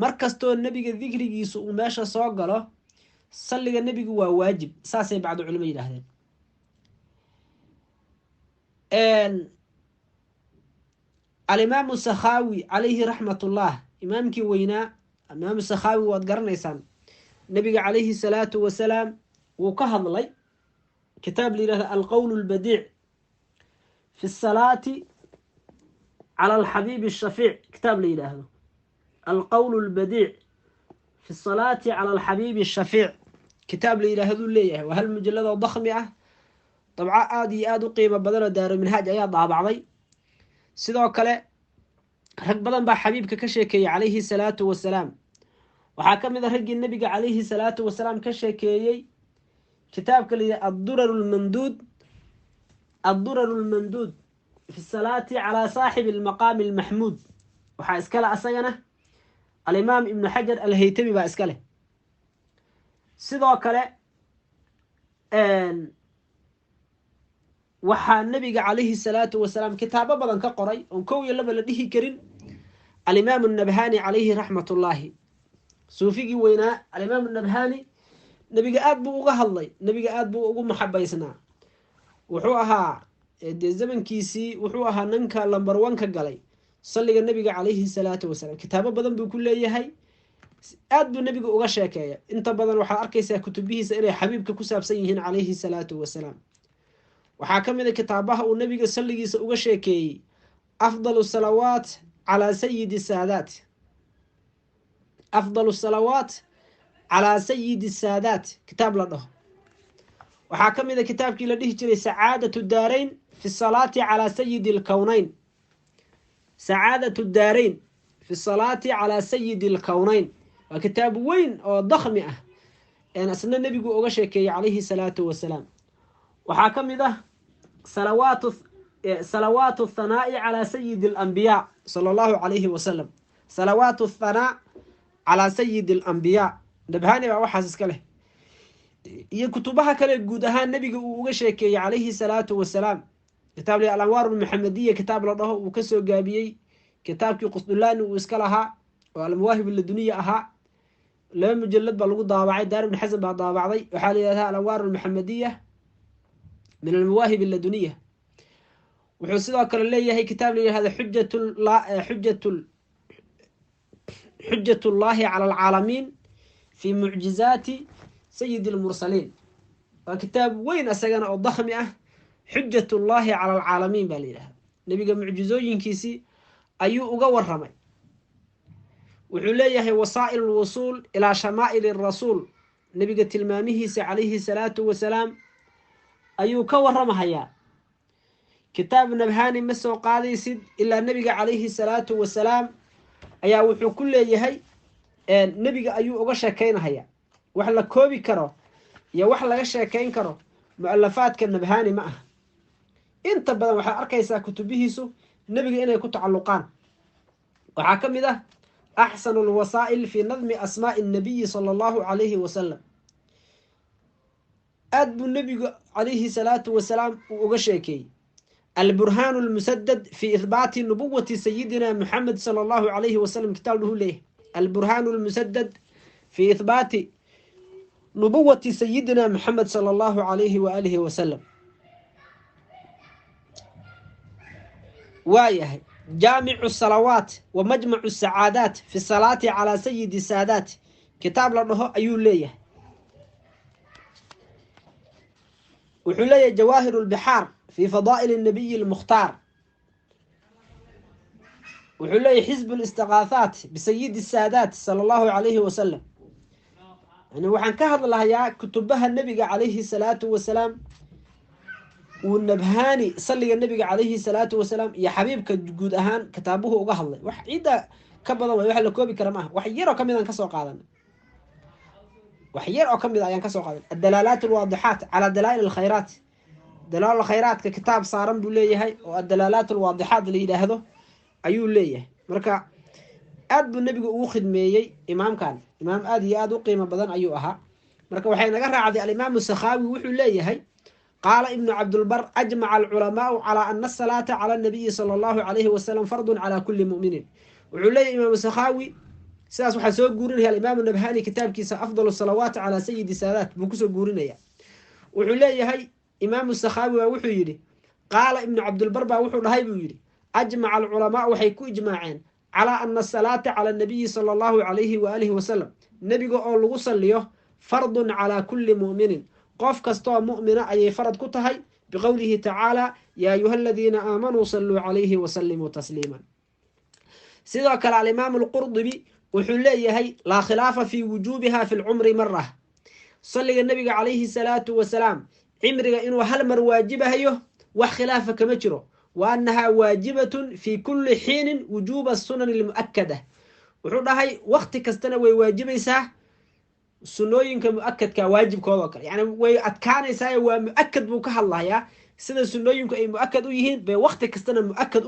markastoo nabiga dikrigiisu uu meesha soo galo salliga nabigu waa waajib saasay bacdu culimo yidhaahdeen. alimaamu sakhaawi calayhi raxmatullah, imaamkii weynaa imaamu sakhaawi waad garanaysaan, nabiga calayhi salaatu wasalaam wuu ka hadlay kitaab la yidhahda alqowl albadiic fi salaati cala alxabiibi ashafiic, kitaab la yidhaahdo alqowl albadiic fi salaati cala alxabiibi ashafiic, kitaab la yidhaahduu leeyahay. waa hal mujalladoo dakhmi ah, dabco aada iyo aada u qiimo badanoo daaruminhaaj ayaa daabacday. sidoo kale rag badan baa xabiibka ka sheekeeyey calayhi salaatu wasalaam. waxaa ka mid a raggii nabiga calayhi salaatu wasalaam ka sheekeeyey kitaabka la yidhaha adduraru lmanduud fi salaati calaa saaxibi almaqaami almaxmuud. waxaa iskale asagana alimaam ibnu xajar alhaytami baa iska leh. sidoo kale waxaa nabiga calayhi salaatu wasalaam kitaabo badan ka qoray oon kow iyo laba la dhihi karin alimaamu nabhani calayhi raxmatullaahi, suufigii weynaa alimaamu nabhani. nabiga aad buu uga hadlay, nabiga aad buu ugu maxabaysnaa. wuxuu ahaa dee zamankiisii wuxuu ahaa ninka lambar 1 ka galay salliga nabiga calayhi salaatu wasalaam. kitaabo badan buu ku leeyahay, aad buu nabiga uga sheekeeya. inta badan waxaad arkaysaa kutubihiisa inay xabiibka ku saabsan yihiin calayhi salaatu wasalaam. waxaa ka mid a kitaabaha uu nabiga salligiisa uga sheekeeyey afdalu salawaat calaa sayidi saadaat, afdalu salawaat calaa sayidi saadaat kitaab la dhaho. waxaa ka mid a kitaabkii la dhihi jiray sacaadatu daarayn fi salaati calaa sayidi alkownayn, sacaadatu daarayn fi salaati calaa sayidi alkownayn. waa kitaab weyn oo dakhmi ah asna nabigu uga sheekeeyey calayhi salaatu wasalaam. waxaa ka mid ah salawaatu thanaa'i calaa sayidi alambiyaa sala allahu calayhi wasalam, salawaatu thanaa calaa sayidi alambiyaa. nabhani baa waxaas iska leh. iyo kutubaha kale guud ahaan nabiga uu uga sheekeeyey calayhi salaatu wasalaam. kitaab la alanwaar almuxamadiya kitaab la dhaho uu kasoo gaabiyey kitaabkii qusdulaani uu iska lahaa oo almawaahib laduniya ahaa. 2 mujalad baa lagu daabacay, daar ibn xasan baa daabacday. waxaa la yidhahdaa alanwaar almuxamadiya min almawaahib aladuniya. wuxuu sidoo kale leeyahay kitaab la yidhahda xujatullaahi cala alcaalamiin fi mucjizaati sayidi almursaliin. waa kitaab weyn asagana oo dakhmi ah, xujatullaahi cala alcaalamiin baa la yidhahda. nabiga mucjizooyinkiisii ayuu uga waramay. wuxuu leeyahay wasaa'il alwusuul ilaa shamaa'ili rasuul, nabiga tilmaamihiisa calayhi salaatu wasalaam ayuu ka waramahayaa. kitaab nabhani ma soo qaadaysid ilaa nabiga calayhi salaatu wasalaam ayaa wuxuu ku leeyahay nabiga ayuu uga sheekeynahayaa. wax la koobi karo iyo wax laga sheekeyn karo mu'alafaadka nabhani ma aha. inta badan waxaad arkaysaa kutubihiisu nabiga inay ku tacalluqaan. waxaa ka mid ah axsanu alwasaa'il fi nadmi asmaa'i nabiyi sala allahu calayhi wasalam. aad buu nabigu calayhi salaatu wasalaam uu uga sheekeeyey. alburhaanu almusadad fi ihbaati nubuwati sayidina muxamed sala allahu calayhi wasalam kitaab dhuhu leeyahay alburhaanu almusadad fi ihbaati nubuwati sayidina muxamed sala allahu calayhi waalihi wasalam. waayahay jaamicu salawaat wa majmacu sacaadaat fi salaati calaa sayidi saadaat kitaab la dhaho ayuu leeyahay. wuxuu leeyahay jawaahiru lbixaar fi fadaa'il الnabiyi اlmukhtaar. wuxuu leeyahay xisbu listiqaahaat bisayidi saadaat sala allahu calayhi wasalam. yani waxaan ka hadlahayaa kutubaha nabiga calayhi salaatu wasalaam uu nabhani salliga nabiga calayhi salaatu wasalaam iyo xabiibka guud ahaan kitaabuhu uga hadlay. wax ciidda ka badan way wax la koobi kara maaha. wax yar oo ka mid aan kasoo qaadanay, wax yar oo ka mid ayaan kasoo qaadanay. adalaalaat alwaadixaat calaa dalaa'il alkhayraat, dalaal khayraadka kitaab saaran buu leeyahay oo adalaalaat alwaadixaat la yidhaahdo ayuu leeyahay. marka aad buu nabigu ugu khidmeeyey imaamkan. imaam aad iyo aad u qiimo badan ayuu ahaa. marka waxay naga raacday alimaamu sakhaawi wuxuu leeyahay qaala ibnu cabdulbar ajmaca alculamaau calaa ana asalaata cala anabiyi sala allahu calayhi wasalam fardun calaa kulli mu'minin. wuxuu leeyahay imaamu sakhaawi sidaas waxaa soo guurinaya alimaam nabhani kitaabkiisa afdal salawaat calaa sayidi saadaat buu kusoo guurinaya. wuxuu leeyahay imaamu sakhaawi waa wuxuu yidhi qaala ibnu cabdilbar baa wuxuu dhahay buu yidhi ajmaca alculamaa waxay ku ijmaaceen calaa ana asalaata cala anabiyi sala allahu calayhi waaalihi wasalam nebiga oo lagu salliyo fardun calaa kulli mu'minin qof kastoo mu'mina ayay farad ku tahay biqowlihi tacaala yaa ayuha aladiina aamanuu salluu calayhi wasallimuu tasliiman. sidoo kale alimaamu alqurdubi wuxuu leeyahay laa khilaafa fii wujuubiha fi lcumri marah salliga nebiga calayhi salaatu wasalaam cimriga inuu hal mar waajibahayo wax khilaafa kama jiro wa annahaa waajibatun fii kulli xiinin wujuuba asunani almu'akada. wuxuu dhahay wakti kastana way waajibaysaa sunooyinka mu'akadka waajibkooda oo kale, yani way adkaanaysaa waa mu'akad buu ka hadlayaa sida sunooyinku ay mu'akad u yihiin bay wakti kastana mu'akad